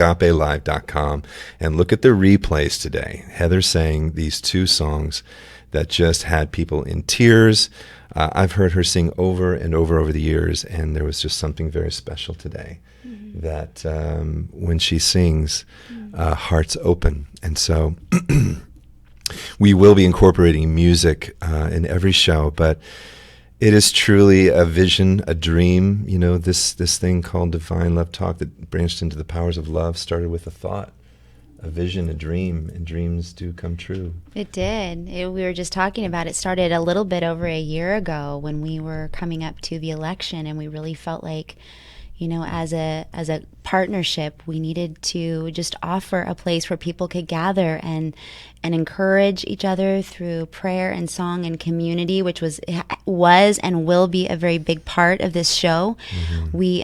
agapelive.com and look at the replays today. Heather sang these two songs that just had people in tears. I've heard her sing over and over the years, and there was just something very special today that when she sings, hearts open. And so we will be incorporating music in every show, but it is truly a vision, a dream. You know, this thing called Divine Love Talk that branched into the powers of love started with a thought, a vision, a dream, and dreams do come true. It did. We were just talking about it. Started a little bit over a year ago when we were coming up to the election, and we really felt like, you know, as a partnership, we needed to just offer a place where people could gather and encourage each other through prayer and song and community, which was and will be a very big part of this show. We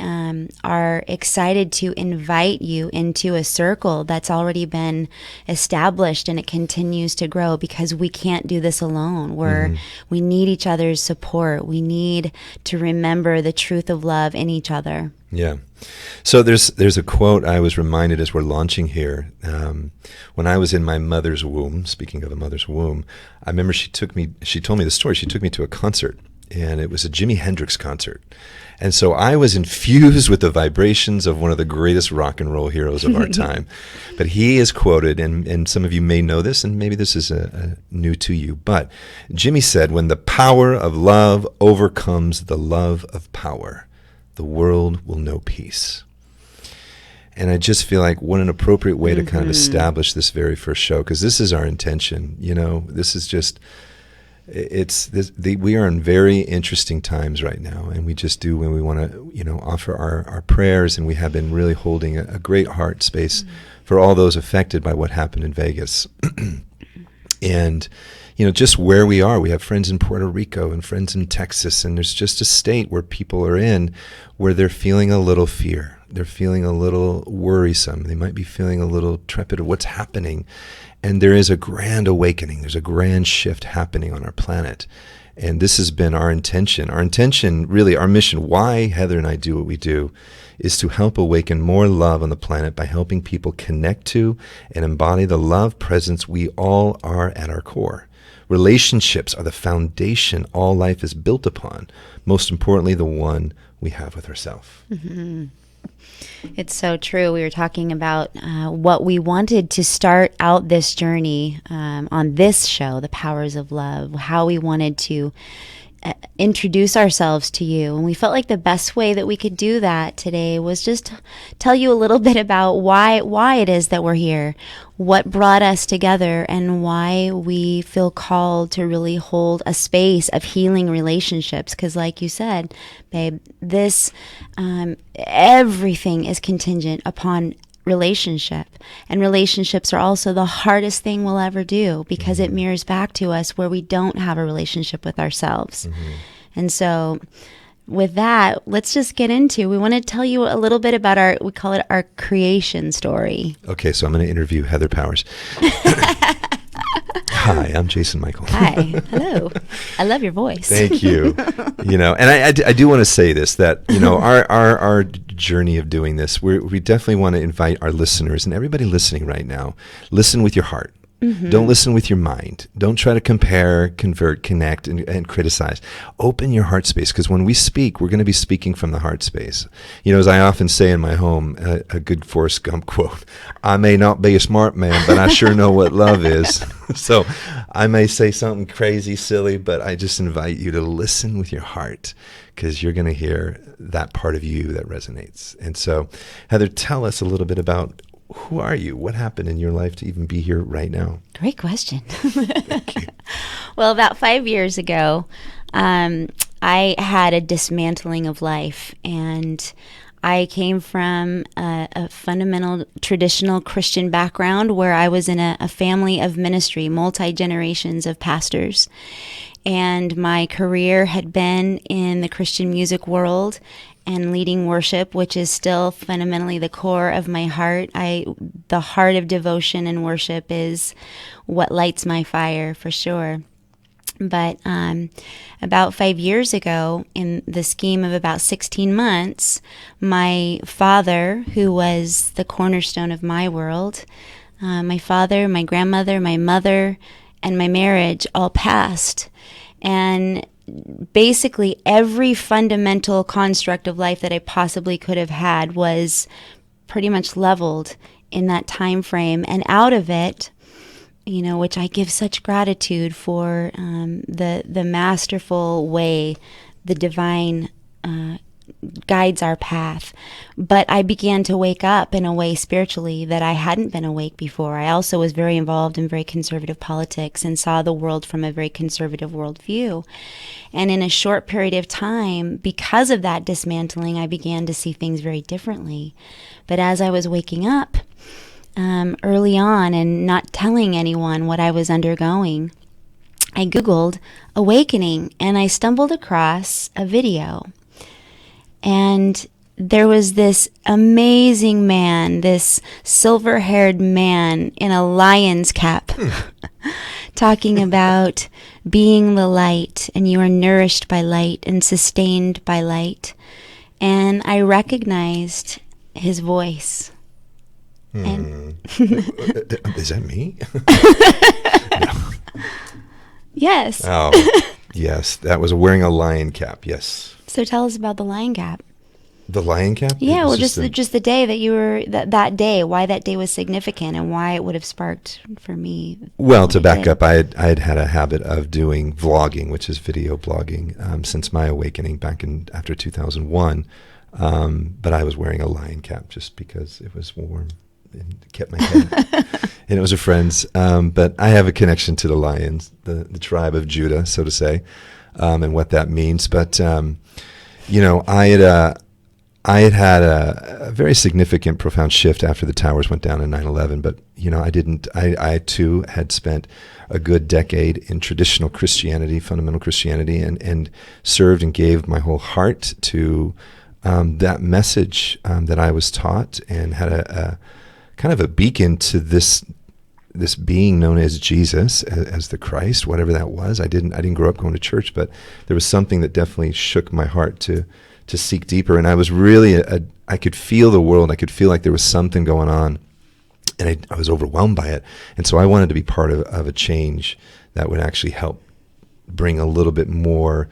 are excited to invite you into a circle that's already been established, and it continues to grow because we can't do this alone. We need each other's support. We need to remember the truth of love in each other. Yeah. So there's a quote I was reminded as we're launching here. When I was in my mother's womb, speaking of a mother's womb, I remember she told me the story. She took me to a concert, and it was a Jimi Hendrix concert. And so I was infused with the vibrations of one of the greatest rock and roll heroes of our time. But he is quoted, and some of you may know this, and maybe this is new to you, but Jimmy said, "When the power of love overcomes the love of power, the world will know peace." And I just feel like what an appropriate way to kind of establish this very first show, because this is our intention. You know, this is just, we are in very interesting times right now, and we just do when we want to, you know, offer our prayers, and we have been really holding a great heart space for all those affected by what happened in Vegas. And you know, just where we are, we have friends in Puerto Rico and friends in Texas, and there's just a state where people are in where they're feeling a little fear. They're feeling a little worrisome. They might be feeling a little trepid of what's happening. And there is a grand awakening. There's a grand shift happening on our planet. And this has been our intention. Our intention, really, our mission, why Heather and I do what we do, is to help awaken more love on the planet by helping people connect to and embody the love presence we all are at our core. Relationships are the foundation all life is built upon. Most importantly, the one we have with ourselves. It's so true. We were talking about what we wanted to start out this journey on this show, The Powers of Love, how we wanted to introduce ourselves to you. And we felt like the best way that we could do that today was just tell you a little bit about why it is that we're here, what brought us together, and why we feel called to really hold a space of healing relationships. Because like you said, babe, this everything is contingent upon relationship, and relationships are also the hardest thing we'll ever do because it mirrors back to us where we don't have a relationship with ourselves. And so with that, let's just get into, we want to tell you a little bit about we call it our creation story. Okay, so I'm going to interview Heather Powers. Hi, I'm Jason Michael. Hi, hello. I love your voice. Thank you. You know, and I do want to say this, that, you know, our journey of doing this, we definitely want to invite our listeners and everybody listening right now, listen with your heart. Don't listen with your mind. Don't try to compare, convert, connect, and criticize. Open your heart space, because when we speak, we're going to be speaking from the heart space. You know, as I often say in my home, a good Forrest Gump quote, "I may not be a smart man, but I sure know what love is." So I may say something crazy, silly, but I just invite you to listen with your heart, because you're going to hear that part of you that resonates. And so, Heather, tell us a little bit about, who are you? What happened in your life to even be here right now? Great question. Thank you. Well, about 5 years ago, I had a dismantling of life, and I came from a fundamental traditional Christian background where I was in a family of ministry, multi-generations of pastors. And my career had been in the Christian music world and leading worship, which is still fundamentally the core of my heart. The heart of devotion and worship is what lights my fire, for sure. But about 5 years ago, in the scheme of about 16 months, my father, who was the cornerstone of my world, my father, my grandmother, my mother, and my marriage all passed. And basically every fundamental construct of life that I possibly could have had was pretty much leveled in that time frame. And out of it, which I give such gratitude for, the masterful way the divine guides our path. But I began to wake up in a way spiritually that I hadn't been awake before. I also was very involved in very conservative politics and saw the world from a very conservative worldview. And in a short period of time, because of that dismantling, I began to see things very differently. But as I was waking up, early on and not telling anyone what I was undergoing, I Googled awakening and I stumbled across a video. And there was this amazing man, this silver-haired man in a lion's cap, talking about being the light, and you are nourished by light and sustained by light. And I recognized his voice. And is that me? Yes. Oh, yes. That was wearing a lion cap. Yes. So tell us about the lion cap. The lion cap? Yeah, well, just the day that you were that day, why that day was significant, and why it would have sparked for me. Well, to back up, I had a habit of doing vlogging, which is video blogging, since my awakening back after 2001. But I was wearing a lion cap just because it was warm and kept my head. And it was a friend's. But I have a connection to the lions, the tribe of Judah, so to say, and what that means. But I had a very significant, profound shift after the towers went down in 9/11. But I too had spent a good decade in traditional Christianity, fundamental Christianity, and served and gave my whole heart to that message that I was taught, and had a kind of a beacon to this being known as Jesus, as the Christ, whatever that was. I didn't grow up going to church, but there was something that definitely shook my heart to seek deeper. And I was really, I could feel the world. I could feel like there was something going on, and I was overwhelmed by it. And so I wanted to be part of a change that would actually help bring a little bit more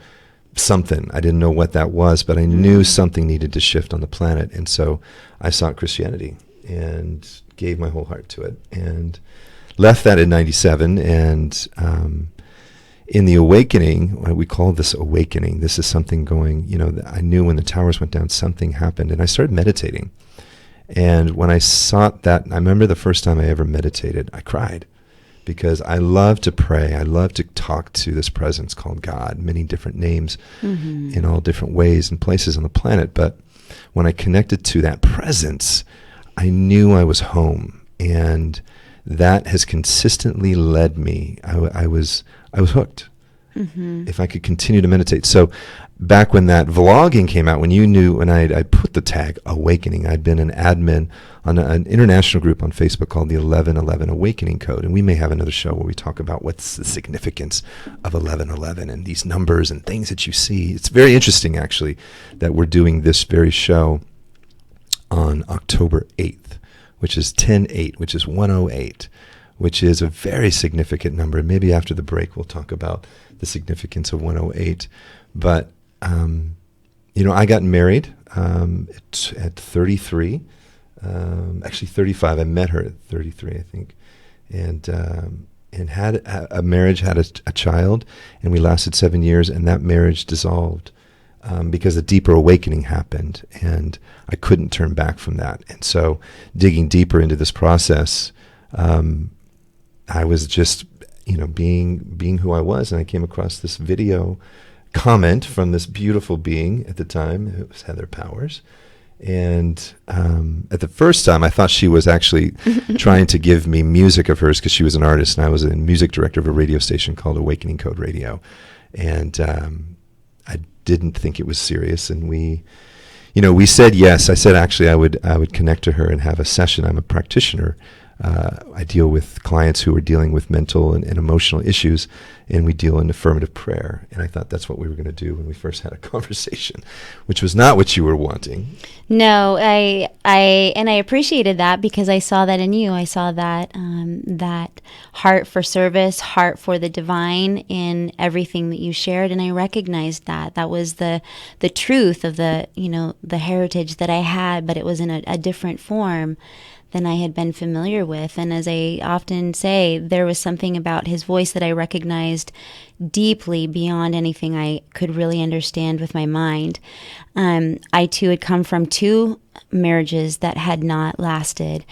something. I didn't know what that was, but I knew something needed to shift on the planet. And so I sought Christianity and gave my whole heart to it, and left that in 97. And in the awakening, we call this awakening. This is something going, I knew when the towers went down, something happened, and I started meditating. And when I sought that, I remember the first time I ever meditated, I cried, because I love to pray. I love to talk to this presence called God, many different names in all different ways and places on the planet. But when I connected to that presence, I knew I was home, and that has consistently led me. I was hooked. If I could continue to meditate. So back when that vlogging came out, when I put the tag awakening, I'd been an admin on an international group on Facebook called the 1111 Awakening Code. And we may have another show where we talk about what's the significance of 1111 and these numbers and things that you see. It's very interesting, actually, that we're doing this very show on October 8th, which is 10/8, which is 108, which is a very significant number. And maybe after the break, we'll talk about the significance of 108. But, I got married at 33, actually 35. I met her at 33, I think, and had a marriage, had a child, and we lasted 7 years, and that marriage dissolved because a deeper awakening happened, and I couldn't turn back from that. And so digging deeper into this process, I was just, being who I was, and I came across this video comment from this beautiful being at the time. It was Heather Powers. And at the first time, I thought she was actually trying to give me music of hers, because she was an artist, and I was a music director of a radio station called Awakening Code Radio. And I didn't think it was serious, and we said yes. I said, actually, I would connect to her and have a session. I'm a practitioner I deal with clients who are dealing with mental and emotional issues, and we deal in affirmative prayer. And I thought that's what we were going to do when we first had a conversation, which was not what you were wanting. No, I appreciated that because I saw that in you. I saw that that heart for service, heart for the divine in everything that you shared, and I recognized that was the truth of the heritage that I had, but it was in a different form than I had been familiar with. And as I often say, there was something about his voice that I recognized deeply beyond anything I could really understand with my mind. I too had come from 2 marriages that had not lasted.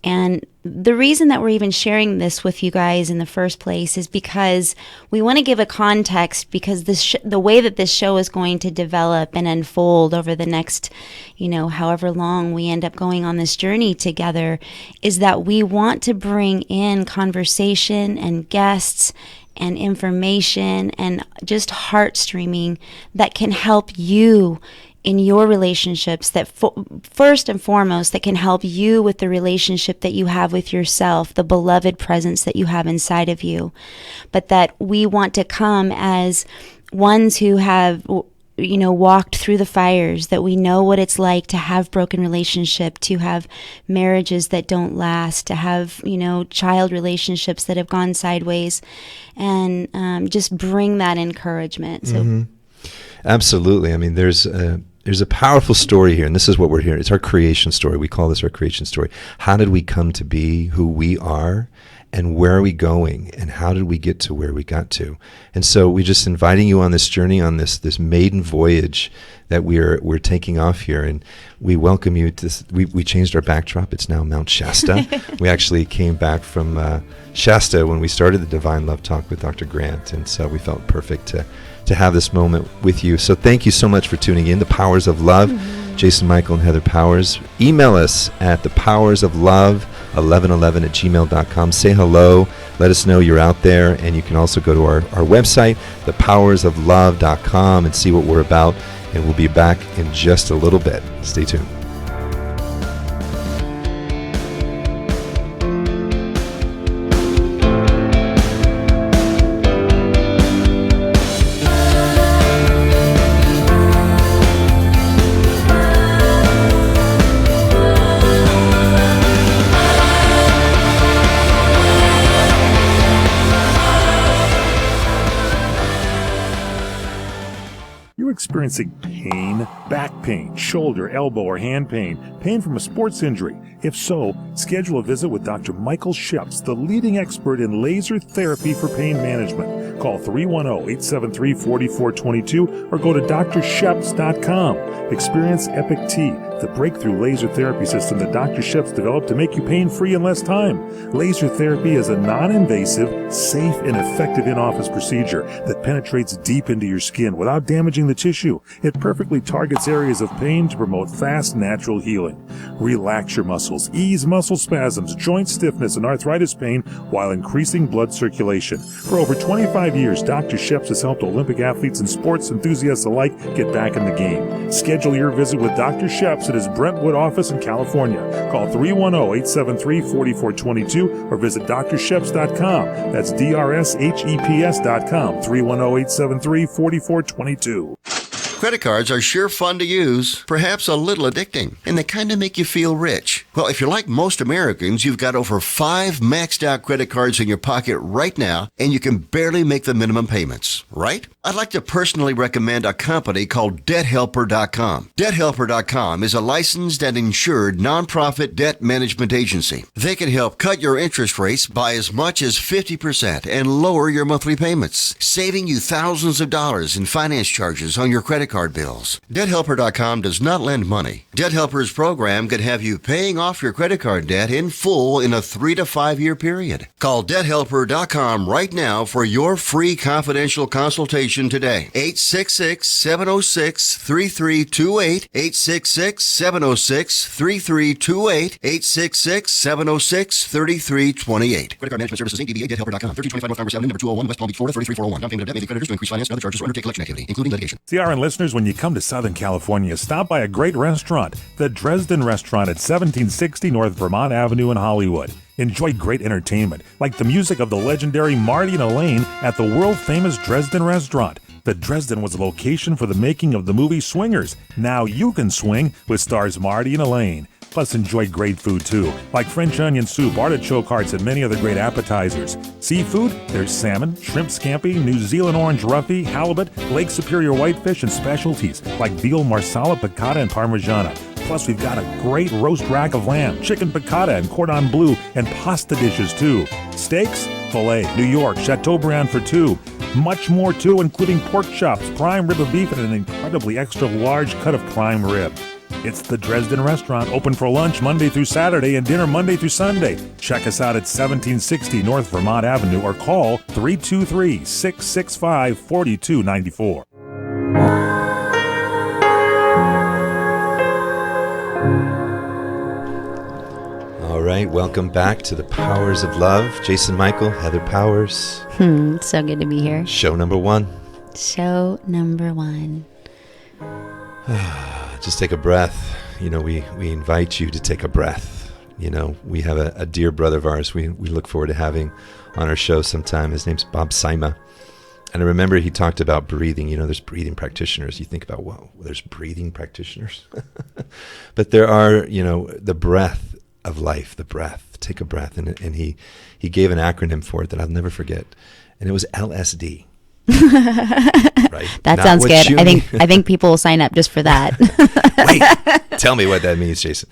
And the reason that we're even sharing this with you guys in the first place is because we want to give a context, because the way that this show is going to develop and unfold over the next, however long we end up going on this journey together, is that we want to bring in conversation and guests and information and just heart streaming that can help you in your relationships, that first and foremost, that can help you with the relationship that you have with yourself, the beloved presence that you have inside of you. But that we want to come as ones who have, walked through the fires, that we know what it's like to have broken relationship, to have marriages that don't last, to have, child relationships that have gone sideways, and just bring that encouragement. So. Absolutely. I mean, there's a powerful story here, and this is what we're hearing. It's our creation story. We call this our creation story. How did we come to be who we are, and where are we going, and how did we get to where we got to? And so we're just inviting you on this journey, on this maiden voyage that we're taking off here, and we welcome you to this. We changed our backdrop. It's now Mount Shasta. We actually came back from Shasta when we started the Divine Love Talk with Dr. Grant, and so we felt perfect to have this moment with you. So thank you so much for tuning in. The Powers of Love, Jason Michael and Heather Powers. Email us at thepowersoflove1111@gmail.com. Say hello. Let us know you're out there, and you can also go to our website, thepowersoflove.com, and see what we're about, and we'll be back in just a little bit. Stay tuned. Experiencing pain, back pain, shoulder, elbow, or hand pain, pain from a sports injury? If so, schedule a visit with Dr. Michael Sheps, the leading expert in laser therapy for pain management. Call 310-873-4422 or go to drsheps.com. Experience Epic T, the breakthrough laser therapy system that Dr. Sheps developed to make you pain-free in less time. Laser therapy is a non-invasive, safe, and effective in-office procedure that penetrates deep into your skin without damaging the tissue. It perfectly targets areas of pain to promote fast, natural healing. Relax your muscles, ease muscle spasms, joint stiffness, and arthritis pain while increasing blood circulation. For over 25 years, Dr. Sheps has helped Olympic athletes and sports enthusiasts alike get back in the game. Schedule your visit with Dr. Sheps at his Brentwood office in California. Call 310-873-4422 or visit drsheps.com. That's DRSHEPS.com, 310-873-4422. Credit cards are sure fun to use, perhaps a little addicting, and they kind of make you feel rich. Well, if you're like most Americans, you've got over 5 maxed out credit cards in your pocket right now, and you can barely make the minimum payments, right? I'd like to personally recommend a company called DebtHelper.com. DebtHelper.com is a licensed and insured nonprofit debt management agency. They can help cut your interest rates by as much as 50% and lower your monthly payments, saving you thousands of dollars in finance charges on your credit card bills. DebtHelper.com does not lend money. DebtHelper's program could have you paying off your credit card debt in full in a 3 to 5 year period. Call DebtHelper.com right now for your free confidential consultation today. 866-706-3328. 866-706-3328. 866-706-3328. Credit Card Management Services, Inc. DBA DebtHelper.com. 3225 North Congress Avenue, number 201, West Palm Beach, Florida, 33401. Down payment of debt may be creditors to increase finance and other charges or undertake collection activity, including litigation. CRN listeners, when you come to Southern California, stop by a great restaurant, the Dresden Restaurant at 1760 North Vermont Avenue in Hollywood. Enjoy great entertainment, like the music of the legendary Marty and Elaine at the world-famous Dresden Restaurant. The Dresden was a location for the making of the movie Swingers. Now you can swing with stars Marty and Elaine. Plus, enjoy great food, too, like French onion soup, artichoke hearts, and many other great appetizers. Seafood, there's salmon, shrimp scampi, New Zealand orange roughy, halibut, Lake Superior whitefish, and specialties like veal marsala, piccata, and parmigiana. Plus, we've got a great roast rack of lamb, chicken piccata, and cordon bleu, and pasta dishes, too. Steaks, filet, New York, Chateaubriand for two. Much more, too, including pork chops, prime rib of beef, and an incredibly extra large cut of prime rib. It's the Dresden Restaurant, open for lunch Monday through Saturday and dinner Monday through Sunday. Check us out at 1760 North Vermont Avenue or call 323-665-4294. All right, welcome back to the Powers of Love. Jason Michael, Heather Powers. So good to be here. Show number 1. Show number 1. Just take a breath. You know, we invite you to take a breath. You know, we have a dear brother of ours we look forward to having on our show sometime. His name's Bob Saima. And I remember he talked about breathing. You know, there's breathing practitioners. You think about, whoa, there's breathing practitioners. But there are, you know, the breath of life, the breath. Take a breath. And he gave an acronym for it that I'll never forget. And it was LSD. Right? That Not sounds good. you I think people will sign up just for that. Wait, tell me what that means, Jason.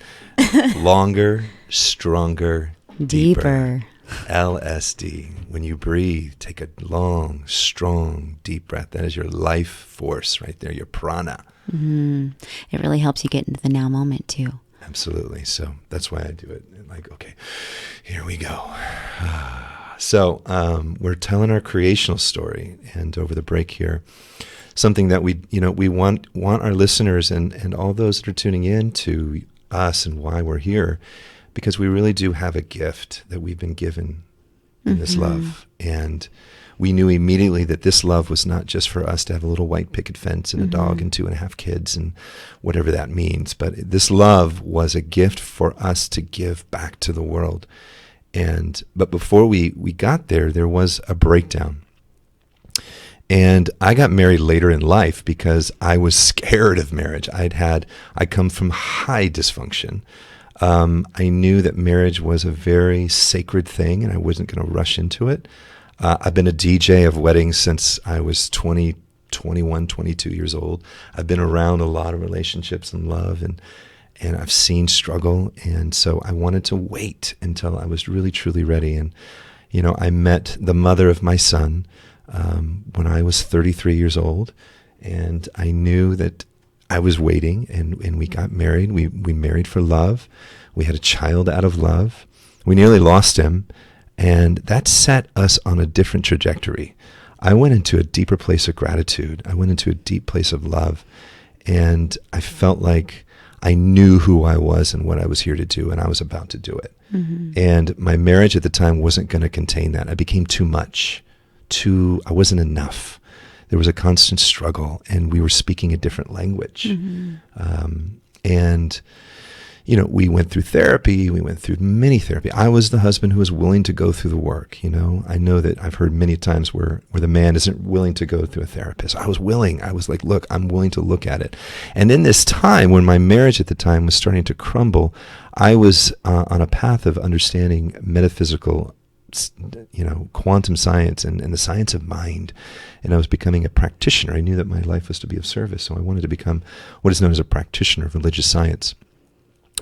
Longer, stronger, deeper. LSD. When you breathe, take a long, strong, deep breath. That is your life force right there, your prana. Mm-hmm. It really helps you get into the now moment, too. Absolutely. So that's why I do it. Like, okay, here we go. So we're telling our creational story, and over the break here, something that we want our listeners and all those that are tuning in to us and why we're here, because we really do have a gift that we've been given in this love. And we knew immediately that this love was not just for us to have a little white picket fence and a dog and 2.5 kids and whatever that means, but this love was a gift for us to give back to the world. But before we got there was a breakdown. And I got married later in life because I was scared of marriage. I come from high dysfunction. I knew that marriage was a very sacred thing and I wasn't going to rush into it. I've been a DJ of weddings since I was 20, 21, 22 years old. I've been around a lot of relationships and love, and I've seen struggle, and so I wanted to wait until I was really, truly ready. And, you know, I met the mother of my son when I was 33 years old, and I knew that I was waiting, and we got married. We married for love. We had a child out of love. We nearly lost him, and that set us on a different trajectory. I went into a deeper place of gratitude. I went into a deep place of love, and I felt like I knew who I was and what I was here to do, and I was about to do it. And my marriage at the time wasn't going to contain that. I became too much. I wasn't enough. There was a constant struggle, and we were speaking a different language. And, you know, we went through therapy. We went through many therapy. I was the husband who was willing to go through the work. You know, I know that I've heard many times where the man isn't willing to go through a therapist. I was willing. I was like, look, I'm willing to look at it. And in this time, when my marriage at the time was starting to crumble, I was on a path of understanding metaphysical, you know, quantum science and the science of mind. And I was becoming a practitioner. I knew that my life was to be of service. So I wanted to become what is known as a practitioner of religious science,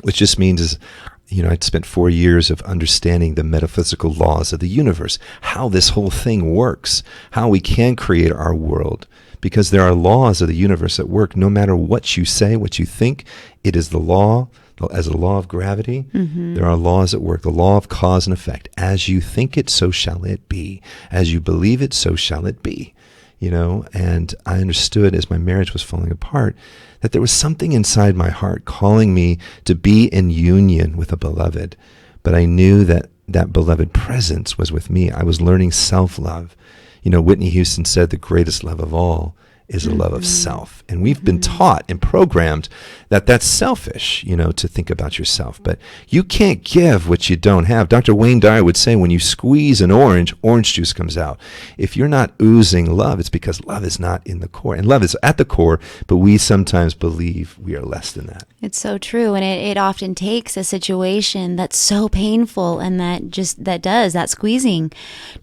which just means, you know, I'd spent 4 years of understanding the metaphysical laws of the universe, how this whole thing works, how we can create our world, because there are laws of the universe that work no matter what you say, what you think. It is the law, as a law of gravity. There are laws that work, the law of cause and effect. As you think it, so shall it be. As you believe it, so shall it be. You know, and I understood as my marriage was falling apart that there was something inside my heart calling me to be in union with a beloved. But I knew that that beloved presence was with me. I was learning self-love. You know, Whitney Houston said the greatest love of all is the love of self. And we've been taught and programmed that that's selfish, to think about yourself. But you can't give what you don't have. Dr. Wayne Dyer would say, when you squeeze an orange juice comes out. If you're not oozing love, it's because love is not in the core. And love is at the core, but we sometimes believe we are less than that. It's so true. And it often takes a situation that's so painful and that squeezing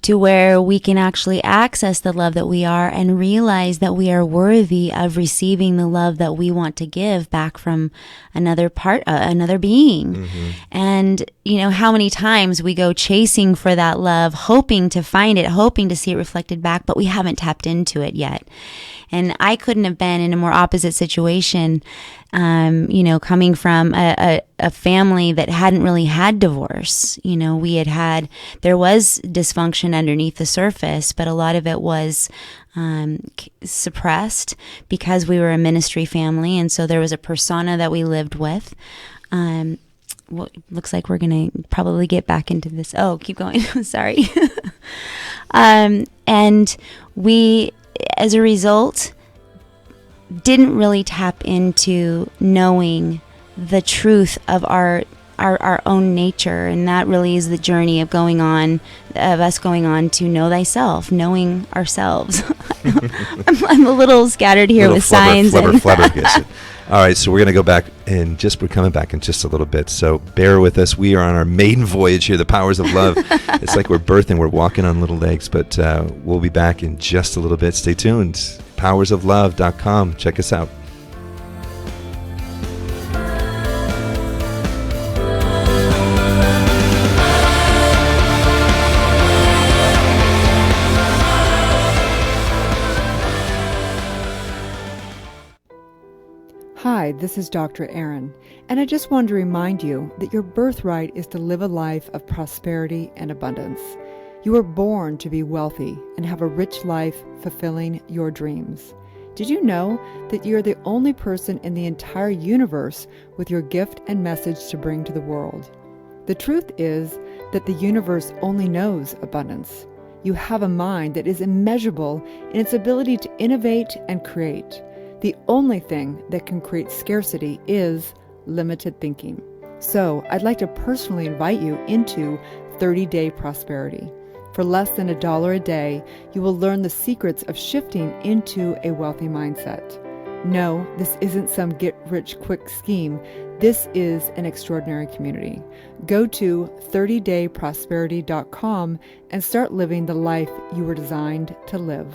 to where we can actually access the love that we are and realize that we are worthy of receiving the love that we want to give back from another being. And how many times we go chasing for that love, hoping to find it, hoping to see it reflected back, but we haven't tapped into it yet. And I couldn't have been in a more opposite situation, coming from a family that hadn't really had divorce. There was dysfunction underneath the surface, but a lot of it was suppressed because we were a ministry family. And so there was a persona that we lived with. Well, looks like we're going to probably get back into this. Oh, keep going. Sorry. And we, as a result, didn't really tap into knowing the truth of our own nature. And that really is the journey of us going on to know thyself, knowing ourselves. I'm a little scattered here with signs. Flabbergasted. All right, so we're going to go back we're coming back in just a little bit. So bear with us. We are on our maiden voyage here, the powers of love. It's like we're birthing, we're walking on little legs, but we'll be back in just a little bit. Stay tuned. powersoflove.com. Check us out. Hi, this is Dr. Erin, and I just wanted to remind you that your birthright is to live a life of prosperity and abundance. You were born to be wealthy and have a rich life fulfilling your dreams. Did you know that you're the only person in the entire universe with your gift and message to bring to the world? The truth is that the universe only knows abundance. You have a mind that is immeasurable in its ability to innovate and create. The only thing that can create scarcity is limited thinking. So I'd like to personally invite you into 30-Day Prosperity. For less than $1 a day, you will learn the secrets of shifting into a wealthy mindset. No, this isn't some get-rich-quick scheme. This is an extraordinary community. Go to 30dayprosperity.com and start living the life you were designed to live.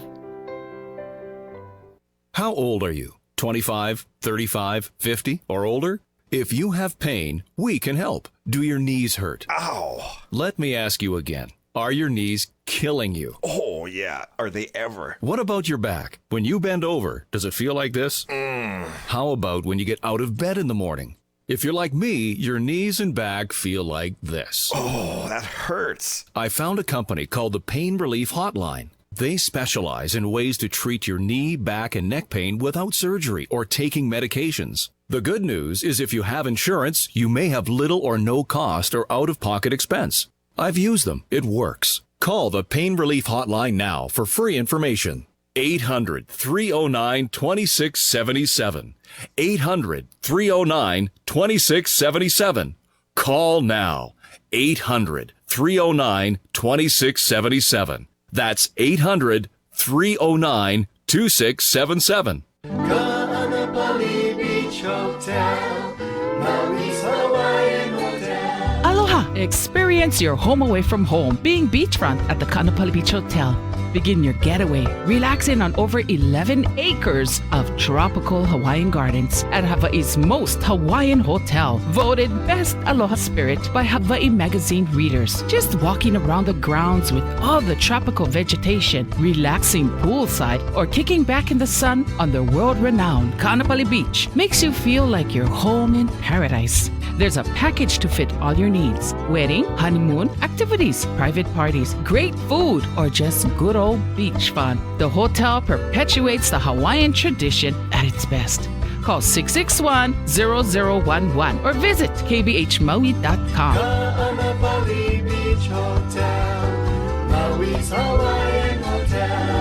How old are you? 25, 35, 50, or older? If you have pain, we can help. Do your knees hurt? Ow! Let me ask you again. Are your knees killing you? Oh, yeah. Are they ever? What about your back? When you bend over, does it feel like this? How about when you get out of bed in the morning? If you're like me, your knees and back feel like this. Oh, that hurts. I found a company called the Pain Relief Hotline. They specialize in ways to treat your knee, back, and neck pain without surgery or taking medications. The good news is if you have insurance, you may have little or no cost or out-of-pocket expense. I've used them. It works. Call the Pain Relief Hotline now for free information. 800-309-2677. 800-309-2677. Call now. 800-309-2677. That's 800-309-2677. Kaanapali Beach Hotel, Maui's Hawaiian Hotel. Aloha! Experience your home away from home being beachfront at the Kaanapali Beach Hotel. Begin your getaway relaxing on over 11 acres of tropical Hawaiian gardens at Hawaii's most Hawaiian hotel, voted Best Aloha Spirit by Hawaii magazine readers. Just walking around the grounds with all the tropical vegetation, relaxing poolside, or kicking back in the sun on the world-renowned Kaanapali Beach makes you feel like you're home in paradise. There's a package to fit all your needs: wedding, honeymoon, activities, private parties, great food, or just good old beach fun. The hotel perpetuates the Hawaiian tradition at its best. Call 661-0011 or visit kbhmaui.com. Kaanapali Beach Hotel, Maui's Hawaiian Hotel.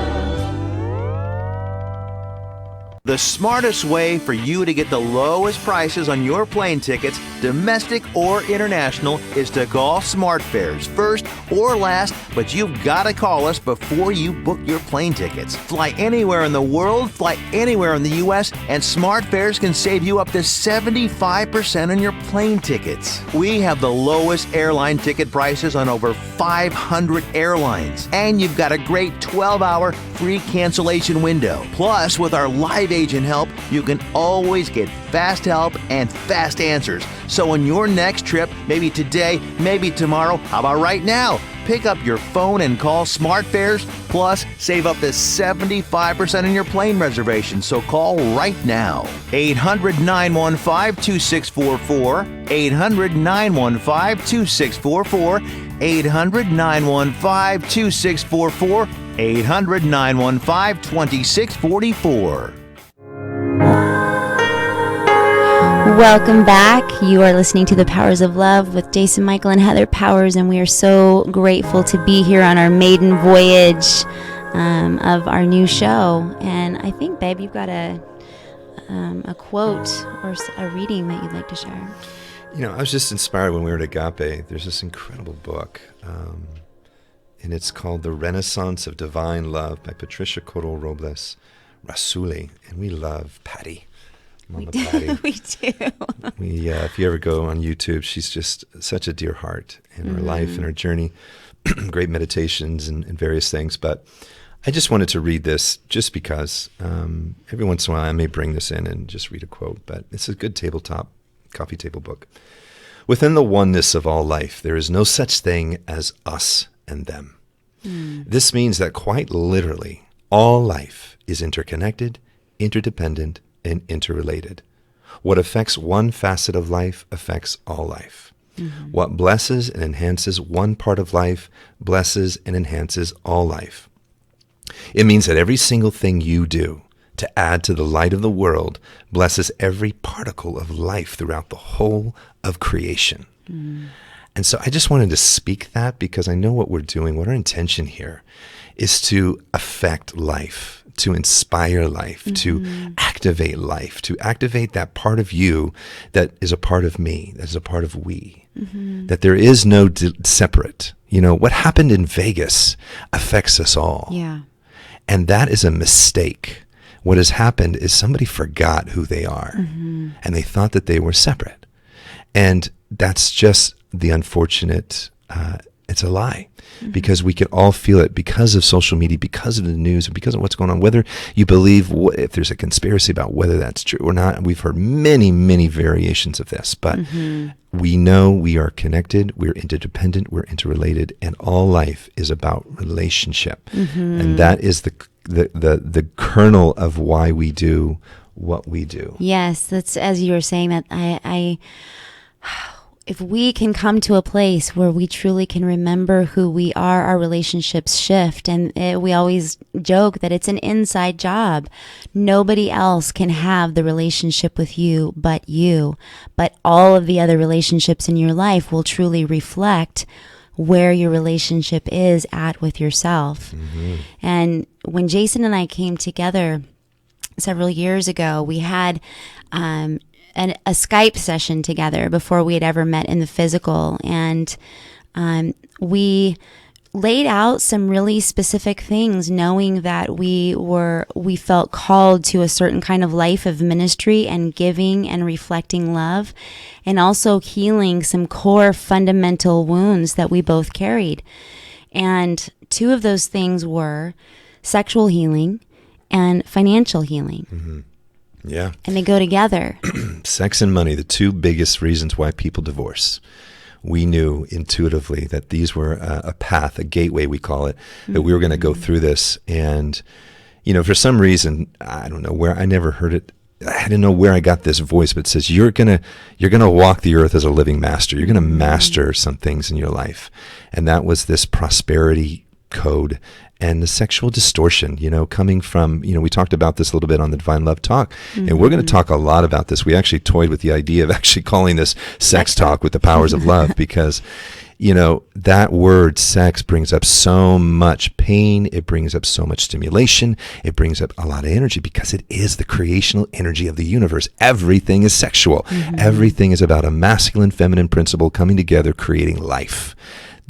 The smartest way for you to get the lowest prices on your plane tickets, domestic or international, is to call SmartFares first or last, but you've got to call us before you book your plane tickets. Fly anywhere in the world, fly anywhere in the U.S., and SmartFares can save you up to 75% on your plane tickets. We have the lowest airline ticket prices on over 500 airlines, and you've got a great 12-hour free cancellation window. Plus, with our live agent help, you can always get fast help and fast answers. So on your next trip, maybe today, maybe tomorrow, how about right now? Pick up your phone and call SmartFares, plus save up to 75% on your plane reservation. So call right now. 800-915-2644, 800-915-2644, 800-915-2644, 800-915-2644. Welcome back. You are listening to The Powers of Love with Jason Michael and Heather Powers, and we are so grateful to be here on our maiden voyage of our new show. And I think, babe, you've got a quote or a reading that you'd like to share. You know, I was just inspired when we were at Agape. There's this incredible book, and it's called The Renaissance of Divine Love by Patricia Coro Robles Rasuli, and we love Patty. Mama Patty. We do. If you ever go on YouTube, she's just such a dear heart in her life and her journey. Great meditations and various things. But I just wanted to read this just because every once in a while I may bring this in and just read a quote. But it's a good tabletop, coffee table book. Within the oneness of all life, there is no such thing as us and them. This means that quite literally, all life is interconnected, interdependent, and interrelated. What affects one facet of life affects all life. What blesses and enhances one part of life blesses and enhances all life. It means that every single thing you do to add to the light of the world blesses every particle of life throughout the whole of creation. And so I just wanted to speak that because I know what we're doing, what our intention here is to affect life, to inspire life, to activate life, to activate that part of you that is a part of me, that is a part of we, that there is no separate. You know, what happened in Vegas affects us all. Yeah. And that is a mistake. What has happened is somebody forgot who they are, and they thought that they were separate. And that's just the unfortunate, it's a lie. Because we can all feel it because of social media, because of the news, and because of what's going on. Whether you believe, if there's a conspiracy about whether that's true or not, we've heard many, many variations of this. But we know we are connected, we're interdependent, we're interrelated, and all life is about relationship. And that is the kernel of why we do what we do. Yes, that's as you were saying that if we can come to a place where we truly can remember who we are, our relationships shift. And we always joke that it's an inside job. Nobody else can have the relationship with you but you. But all of the other relationships in your life will truly reflect where your relationship is at with yourself. And when Jason and I came together several years ago, we had a Skype session together before we had ever met in the physical. And we laid out some really specific things, knowing that we felt called to a certain kind of life of ministry and giving and reflecting love, and also healing some core fundamental wounds that we both carried. And two of those things were sexual healing and financial healing. Yeah. And they go together. Sex and money, the two biggest reasons why people divorce. We knew intuitively that these were a path, a gateway, we call it, that we were going to go through this. And, you know, for some reason, I don't know where, I never heard it. I didn't know where I got this voice, but it says, you're going to walk the earth as a living master. You're going to master some things in your life. And that was this prosperity code and the sexual distortion, you know, coming from, you know, we talked about this a little bit on the Divine Love Talk, and we're going to talk a lot about this. We actually toyed with the idea of actually calling this Sex Talk with the Powers of Love, because that word sex brings up so much pain. It brings up so much stimulation. It brings up a lot of energy because it is the creational energy of the universe. Everything is sexual. Everything is about a masculine, feminine principle coming together, creating life.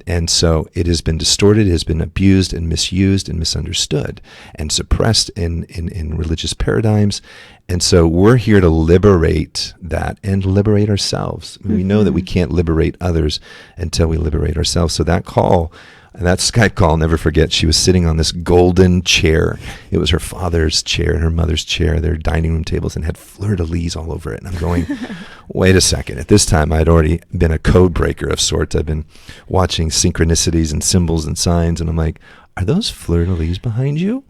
And so it has been distorted, it has been abused and misused and misunderstood and suppressed in religious paradigms. And so we're here to liberate that and liberate ourselves. We know that we can't liberate others until we liberate ourselves. So that call, that Skype call, I'll never forget, she was sitting on this golden chair. It was her father's chair and her mother's chair, their dining room tables, and had fleur-de-lis all over it. And I'm going, wait a second. At this time, I'd already been a code breaker of sorts. I've been watching synchronicities and symbols and signs, and I'm like, are those fleur-de-lis behind you?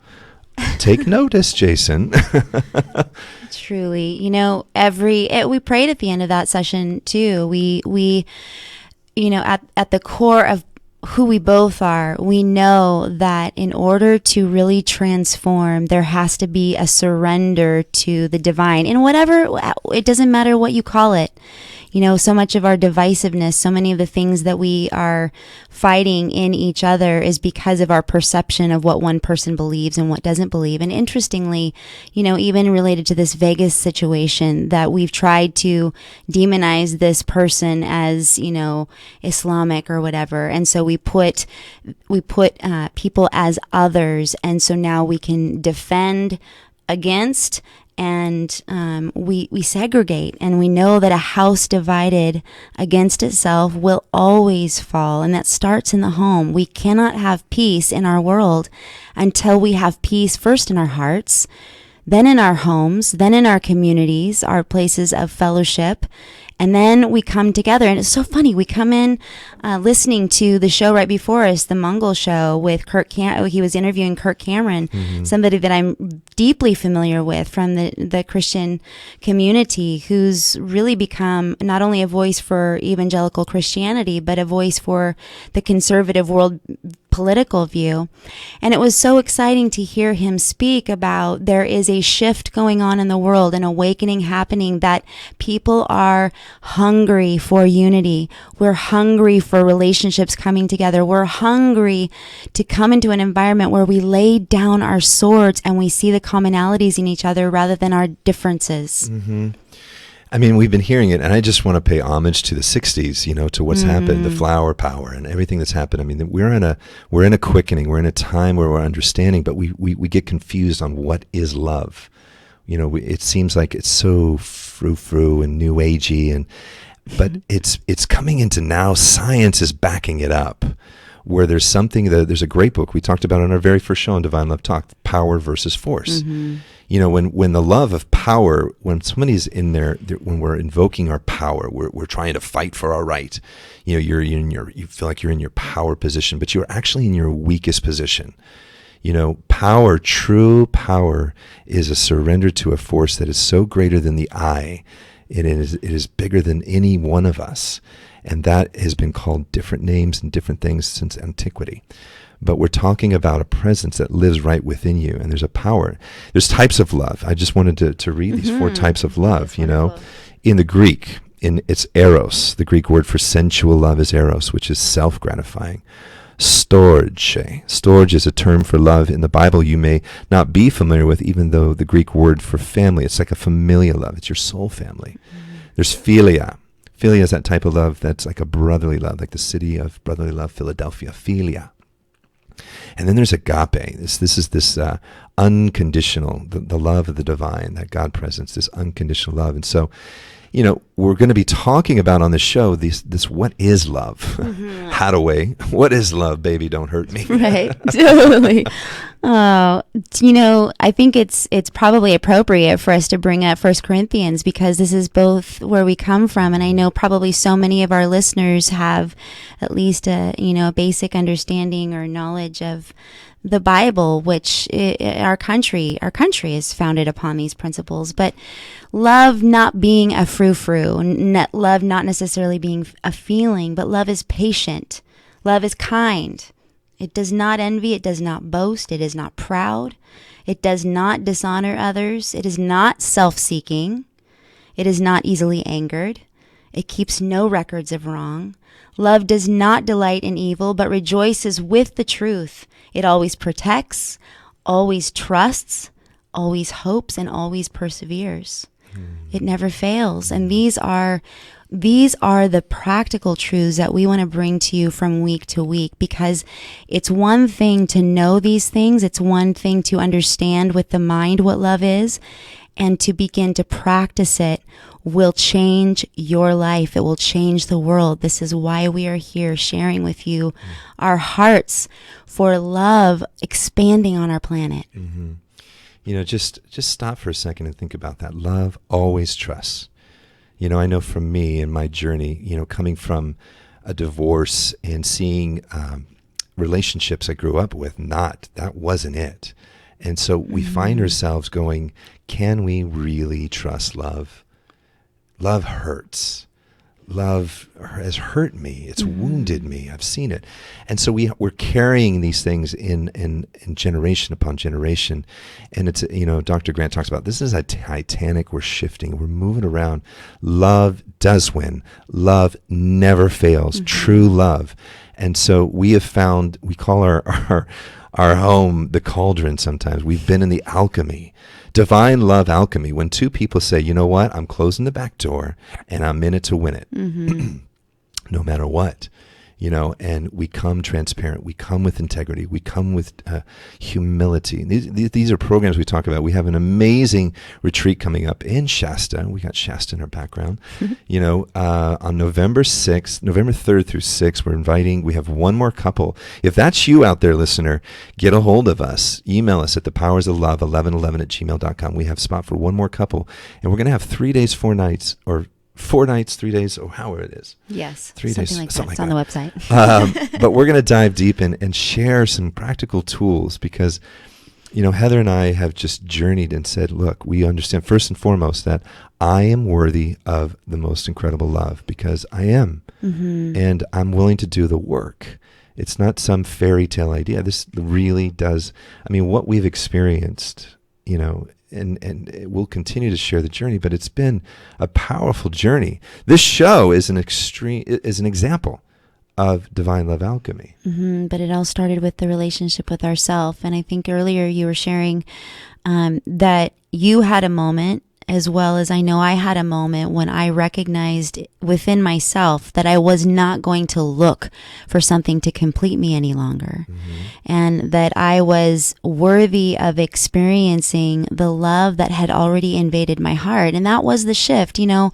Take notice, Jason. Truly, we prayed at the end of that session too. We at the core of who we both are, we know that in order to really transform, there has to be a surrender to the divine. And it doesn't matter what you call it. So much of our divisiveness, so many of the things that we are fighting in each other is because of our perception of what one person believes and what doesn't believe. And interestingly, even related to this Vegas situation, that we've tried to demonize this person as, Islamic or whatever. And so we put people as others. And so now we can defend against, and we segregate, and we know that a house divided against itself will always fall, and that starts in the home. We cannot have peace in our world until we have peace first in our hearts, then in our homes, then in our communities, our places of fellowship. And then we come together, and it's so funny. We come in listening to the show right before us, the Mongol show with he was interviewing Kirk Cameron, somebody that I'm deeply familiar with from the Christian community, who's really become not only a voice for evangelical Christianity, but a voice for the conservative world political view. And it was so exciting to hear him speak about there is a shift going on in the world, an awakening happening, that people are hungry for unity. We're hungry for relationships coming together. We're hungry to come into an environment where we lay down our swords and we see the commonalities in each other rather than our differences. I mean, we've been hearing it, and I just want to pay homage to the 60s, to what's happened, the flower power and everything that's happened. I mean, we're in a quickening. We're in a time where we're understanding, but we get confused on what is love. It seems like it's so frou-frou and new agey, but it's coming into now. Science is backing it up. Where there's something there's a great book we talked about on our very first show on Divine Love Talk, Power versus Force. When the love of power, when somebody's in there, when we're invoking our power, we're trying to fight for our right. You feel like you're in your power position, but you're actually in your weakest position. Power, true power, is a surrender to a force that is so greater than the I. It is bigger than any one of us. And that has been called different names and different things since antiquity. But we're talking about a presence that lives right within you, and there's a power. There's types of love. I just wanted to read these 4 types of love, In the Greek, it's eros. The Greek word for sensual love is eros, which is self-gratifying. Storge. Storge is a term for love in the Bible you may not be familiar with, even though the Greek word for family, it's like a familial love. It's your soul family. There's philia. Philia is that type of love that's like a brotherly love, like the city of brotherly love, Philadelphia, philia. And then there's agape. This is this unconditional, the love of the divine, that God presence, this unconditional love. And so, we're going to be talking about on the show this what is love? Hadaway, what is love, baby? Don't hurt me. Right, totally. Oh, I think it's probably appropriate for us to bring up 1 Corinthians, because this is both where we come from, and I know probably so many of our listeners have at least a basic understanding or knowledge of the Bible, which our country is founded upon these principles. But love not being a frou-frou, love not necessarily being a feeling, but love is patient. Love is kind. It does not envy. It does not boast. It is not proud. It does not dishonor others. It is not self-seeking. It is not easily angered. It keeps no records of wrong. Love does not delight in evil, but rejoices with the truth. It always protects, always trusts, always hopes, and always perseveres. It never fails. And these are the practical truths that we want to bring to you from week to week, because it's one thing to know these things. It's one thing to understand with the mind what love is, and to begin to practice it will change your life. It will change the world. This is why we are here sharing with you our hearts for love expanding on our planet. Mm-hmm. You know, just stop for a second and think about that. Love always trusts. You know, I know from me and my journey, you know, coming from a divorce and seeing relationships I grew up with, that wasn't it. And so we find ourselves going, can we really trust love? Love hurts. Love has hurt me. It's wounded me. I've seen it. And so we're carrying these things in generation upon generation. And it's, you know, Dr. Grant talks about, this is a Titanic. We're shifting. We're moving around. Love does win. Love never fails. True love. And so we have found, we call our home the cauldron sometimes. We've been in the alchemy. Divine love alchemy, when two people say, you know what, I'm closing the back door and I'm in it to win it, no matter what, you know, and we come transparent, we come with integrity, we come with humility. These are programs we talk about. We have an amazing retreat coming up in Shasta. We got Shasta in our background, you know, on November 3rd through 6th, we have one more couple. If that's you out there, listener, get a hold of us. Email us at thepowersoflove1111@gmail.com. We have spot for one more couple, and we're going to have 3 days, 4 nights, or 4 nights, 3 days, or however it is. Yes. 3 days. Like something that. like It's on that. the website. But we're going to dive deep and share some practical tools, because, you know, Heather and I have just journeyed and said, look, we understand first and foremost that I am worthy of the most incredible love, because I am. And I'm willing to do the work. It's not some fairy tale idea. This really does. I mean, what we've experienced, you know, and we'll continue to share the journey, but it's been a powerful journey. This show is an example of divine love alchemy. But it all started with the relationship with ourselves. And I think earlier you were sharing that you had a moment, as well as I know I had a moment, when I recognized within myself that I was not going to look for something to complete me any longer. And that I was worthy of experiencing the love that had already invaded my heart. And that was the shift. You know,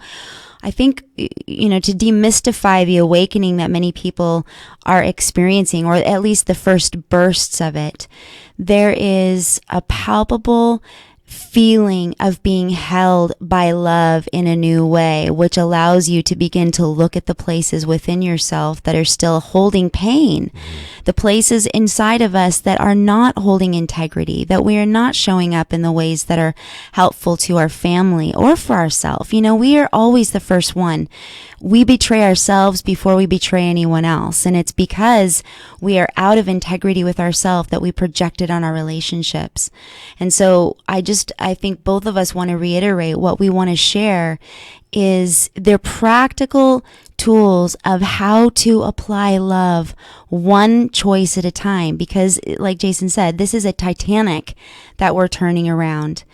I think, you know, to demystify the awakening that many people are experiencing, or at least the first bursts of it, there is a palpable feeling of being held by love in a new way, which allows you to begin to look at the places within yourself that are still holding pain, the places inside of us that are not holding integrity, that we are not showing up in the ways that are helpful to our family or for ourselves. You know, we are always the first one. We betray ourselves before we betray anyone else. And it's because we are out of integrity with ourselves that we project it on our relationships. And so I think both of us want to reiterate what we want to share is their practical tools of how to apply love one choice at a time. Because like Jason said, this is a Titanic that we're turning around.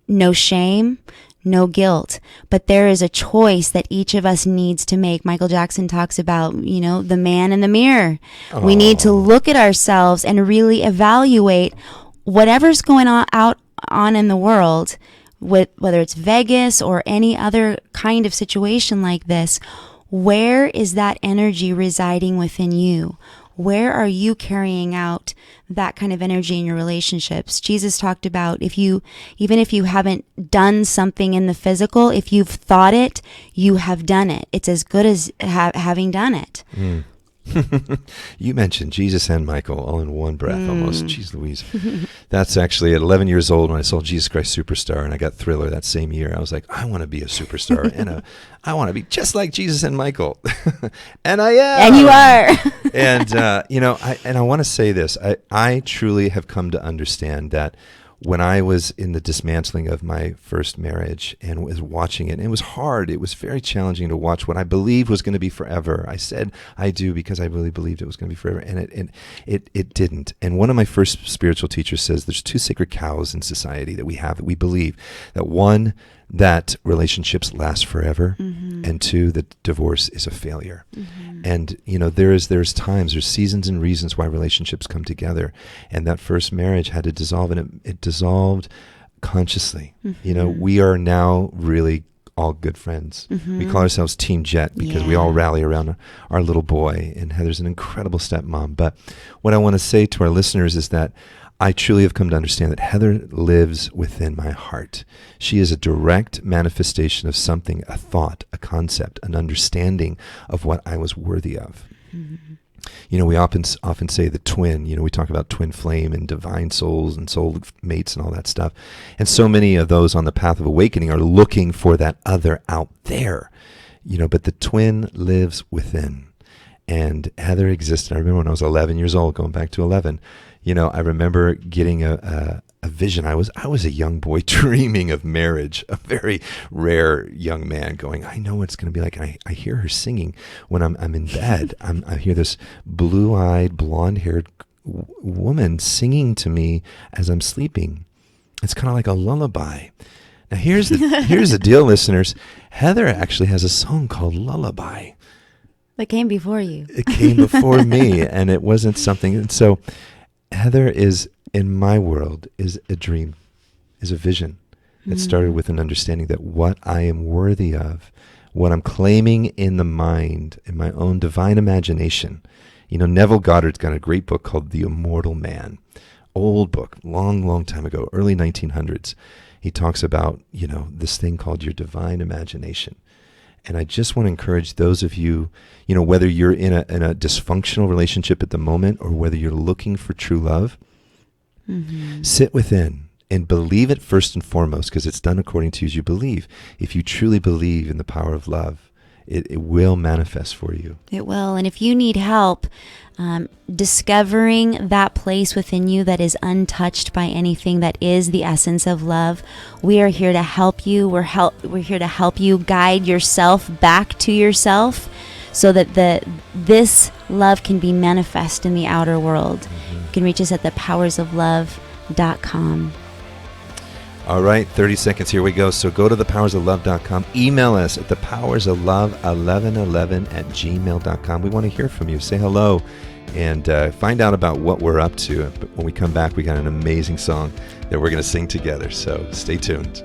No shame, no guilt, but there is a choice that each of us needs to make. Michael Jackson talks about, you know, the man in the mirror. We need to look at ourselves and really evaluate whatever's going on in the world, whether it's Vegas or any other kind of situation like this. Where is that energy residing within you? Where are you carrying out that kind of energy in your relationships? Jesus talked about even if you haven't done something in the physical, if you've thought it, you have done it. It's as good as having done it. You mentioned Jesus and Michael all in one breath almost. Jeez Louise. That's actually at 11 years old when I saw Jesus Christ Superstar, and I got Thriller that same year. I was like, I want to be a superstar and I want to be just like Jesus and Michael. And I am. And you are. And, you know, I want to say this. I truly have come to understand that when I was in the dismantling of my first marriage and was watching it, and it was hard. It was very challenging to watch what I believed was going to be forever. I said I do because I really believed it was going to be forever, and it didn't. And one of my first spiritual teachers says there's two sacred cows in society that we have, that we believe. That one, that relationships last forever, and two, that divorce is a failure. And there's times, there's seasons and reasons why relationships come together, and that first marriage had to dissolve, and it dissolved consciously. We are now really all good friends. We call ourselves Team Jet because we all rally around our little boy, and Heather's an incredible stepmom. But what I want to say to our listeners is that I truly have come to understand that Heather lives within my heart. She is a direct manifestation of something, a thought, a concept, an understanding of what I was worthy of. We often say the twin. We talk about twin flame and divine souls and soul mates and all that stuff. And so many of those on the path of awakening are looking for that other out there. But the twin lives within. And Heather existed. I remember when I was 11 years old, going back to 11, I remember getting a vision. I was a young boy dreaming of marriage, a very rare young man going, I know what it's going to be like. I hear her singing when I'm in bed. I hear this blue-eyed, blonde-haired woman singing to me as I'm sleeping. It's kind of like a lullaby. Now here's the deal, listeners. Heather actually has a song called Lullaby. That came before you. It came before me, and it wasn't something. And so Heather is, in my world, is a dream, is a vision that started with an understanding that what I am worthy of, what I'm claiming in the mind, in my own divine imagination. Neville Goddard's got a great book called The Immortal Man. Old book, long time ago, early 1900s. He talks about, this thing called your divine imagination. And I just want to encourage those of you, whether you're in a dysfunctional relationship at the moment or whether you're looking for true love, sit within and believe it first and foremost, because it's done according to as you believe. If you truly believe in the power of love, it will manifest for you. It will. And if you need help discovering that place within you that is untouched by anything that is the essence of love, we are here to help you. We're here to help you guide yourself back to yourself so that this love can be manifest in the outer world. You can reach us at thepowersoflove.com. All right, 30 seconds, here we go. So go to thepowersoflove.com. Email us at thepowersoflove1111@gmail.com. We want to hear from you. Say hello and find out about what we're up to. But when we come back, we got an amazing song that we're going to sing together. So stay tuned.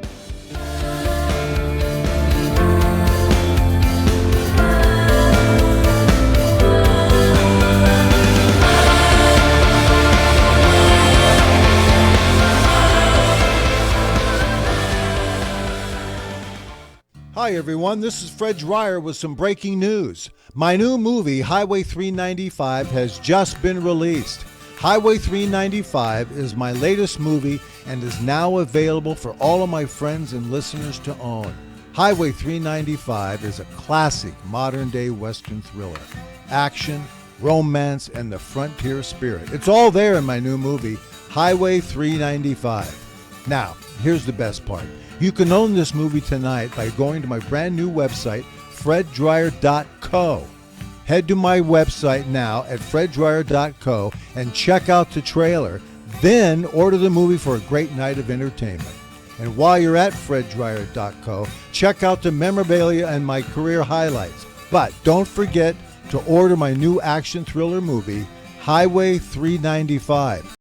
Hi everyone, this is Fred Dreyer with some breaking news. My new movie, Highway 395, has just been released. Highway 395 is my latest movie and is now available for all of my friends and listeners to own. Highway 395 is a classic modern-day Western thriller. Action, romance, and the frontier spirit. It's all there in my new movie, Highway 395. Now, here's the best part. You can own this movie tonight by going to my brand new website, freddryer.co. Head to my website now at freddryer.co and check out the trailer. Then order the movie for a great night of entertainment. And while you're at freddryer.co, check out the memorabilia and my career highlights. But don't forget to order my new action thriller movie, Highway 395.